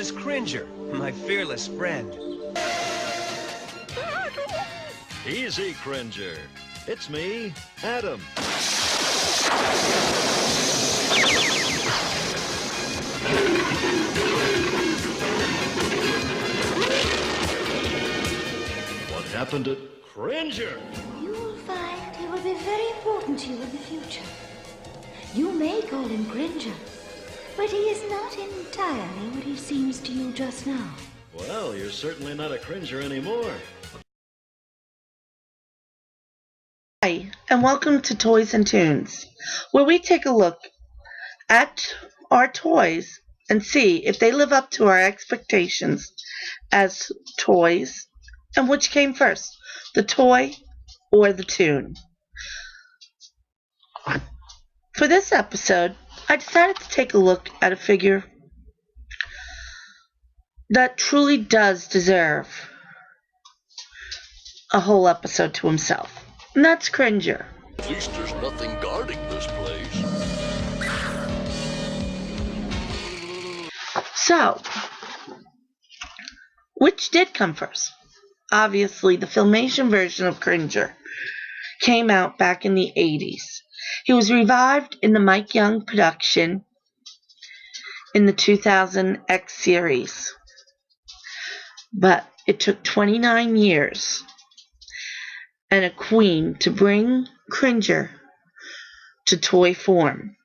is Cringer, my fearless friend. Easy, Cringer. It's me, Adam. What happened to Cringer? You will find he will be very important to you in the future. You may call him Cringer, but he is not entirely what he seems to you just now. Well, you're certainly not a Cringer anymore. Hi, and welcome to Toys and Tunes, where we take a look at our toys and see if they live up to our expectations as toys, and which came first, the toy or the tune. For this episode, I decided to take a look at a figure that truly does deserve a whole episode to himself, and that's Cringer. At least there's nothing guarding this place. So, which did come first? Obviously, the Filmation version of Cringer came out back in the 80s. He was revived in the Mike Young production in the 2000 X series. But it took 29 years and a queen to bring Cringer to toy form.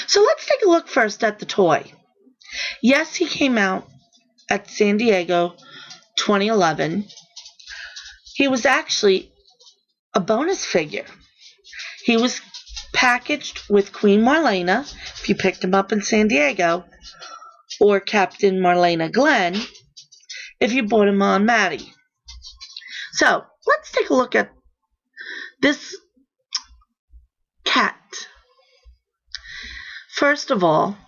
So let's take a look first at the toy. Yes, he came out at San Diego 2011. He was actually a bonus figure. He was packaged with Queen Marlena, if you picked him up in San Diego, or Captain Marlena Glenn, if you bought him on Maddie. So, let's take a look at this cat. First of all,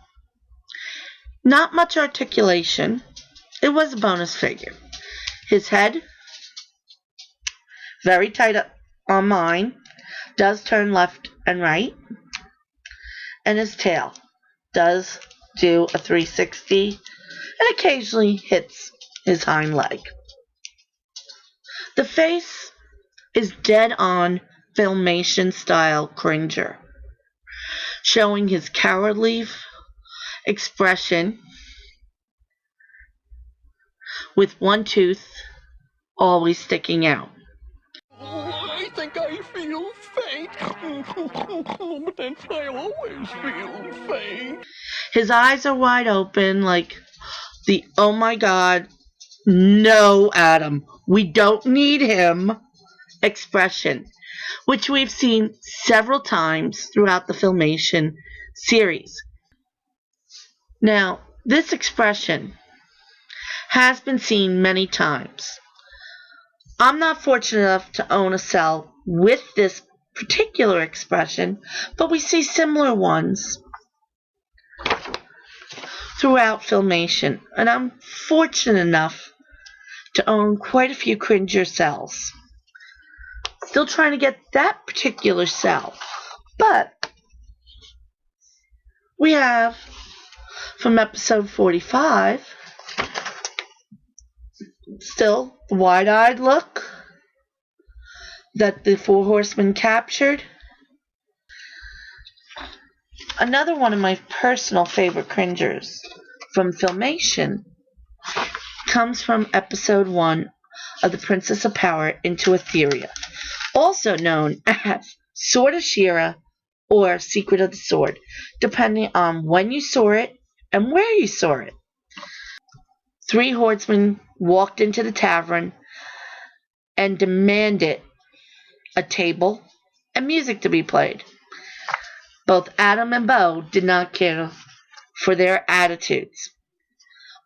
not much articulation. It was a bonus figure. His head, very tight up on mine, does turn left and right. And his tail does do a 360 and occasionally hits his hind leg. The face is dead on Filmation style Cringer, showing his cowardly expression with one tooth always sticking out. I think I feel faint. But then I always feel faint. His eyes are wide open like the "oh my god, no Adam, we don't need him" expression, which we've seen several times throughout the Filmation series. Now, this expression has been seen many times. I'm not fortunate enough to own a cell with this particular expression, but we see similar ones throughout Filmation, and I'm fortunate enough to own quite a few Cringer cells. Still trying to get that particular cell, but we have from episode 45 still the wide-eyed look that the Four Horsemen captured. Another one of my personal favorite Cringers from Filmation comes from episode 1 of The Princess of Power into Etheria, also known as Sword of Shira or Secret of the Sword, depending on when you saw it and where you saw it. 3 horsemen walked into the tavern and demanded a table and music to be played. Both Adam and Bo did not care for their attitudes,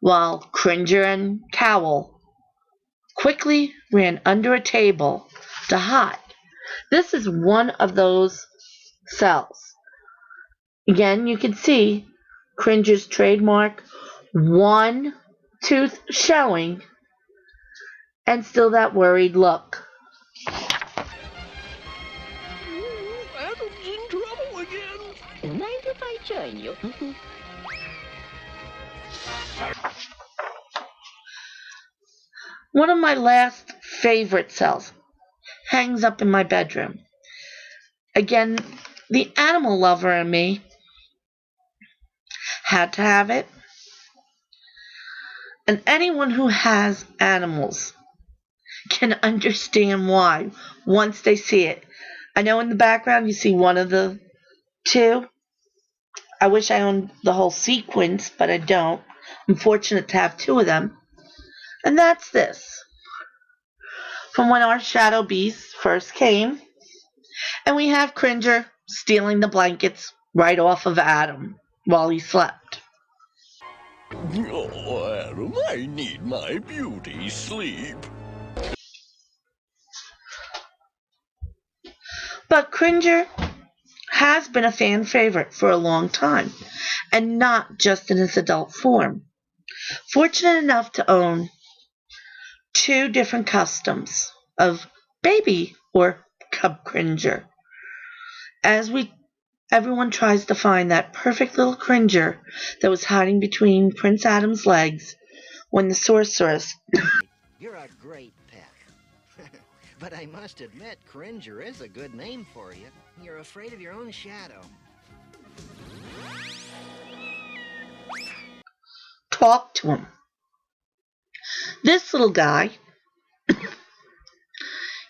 while Cringer and Cowl quickly ran under a table to hide. This is one of those cells. Again, you can see Cringer's trademark one tooth showing and still that worried look. Adam's in trouble again. Mind if I join you? One of my last favorite cells hangs up in my bedroom. Again, the animal lover in me had to have it. And anyone who has animals can understand why once they see it. I know in the background you see one of the two. I wish I owned the whole sequence, but I don't. I'm fortunate to have two of them. And that's this. From when our shadow beasts first came, and we have Cringer stealing the blankets right off of Adam while he slept. Oh, Adam, I need my beauty sleep. But Cringer has been a fan favorite for a long time, and not just in its adult form. Fortunate enough to own two different customs of baby or cub Cringer. As everyone tries to find that perfect little Cringer that was hiding between Prince Adam's legs when the sorceress. You're a great pet. But I must admit, Cringer is a good name for you. You're afraid of your own shadow. Talk to him. This little guy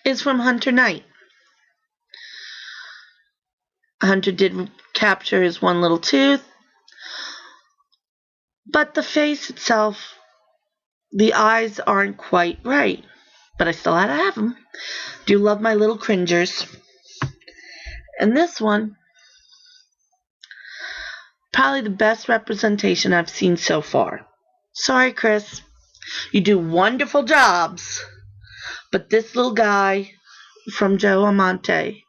is from Hunter Knight. Hunter did capture his one little tooth, but the face itself, the eyes aren't quite right. But I still had to have them. Do love my little Cringers. And this one, probably the best representation I've seen so far. Sorry, Chris. You do wonderful jobs. But this little guy from Joe Amante,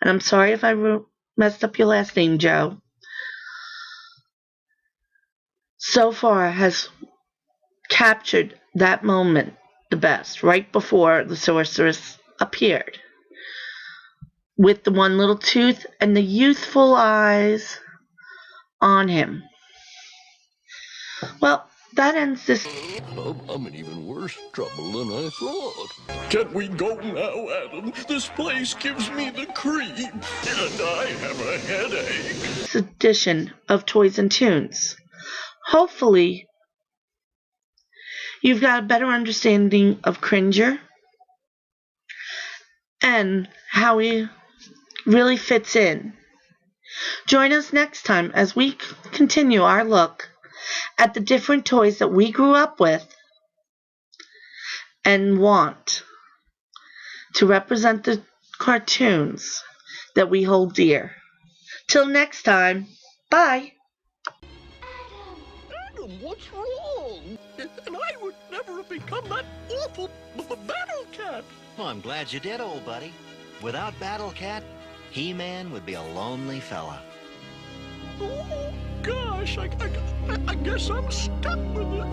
and I'm sorry if I messed up your last name, Joe, so far has captured that moment the best, right before the sorceress appeared, with the one little tooth and the youthful eyes on him. Well, that ends this. I'm in even worse trouble than I thought. Can we go now, Adam? This place gives me the creeps, and I have a headache. Edition of Toys and Tunes. Hopefully, you've got a better understanding of Cringer and how he really fits in. Join us next time as we continue our look at the different toys that we grew up with and want to represent the cartoons that we hold dear. Till next time, bye. Adam, what's wrong? And I would never have become that awful battle cat. Well, I'm glad you did, old buddy. Without Battle Cat, He-Man would be a lonely fella. Oh, gosh, I guess I'm stuck with it.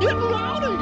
Getting out of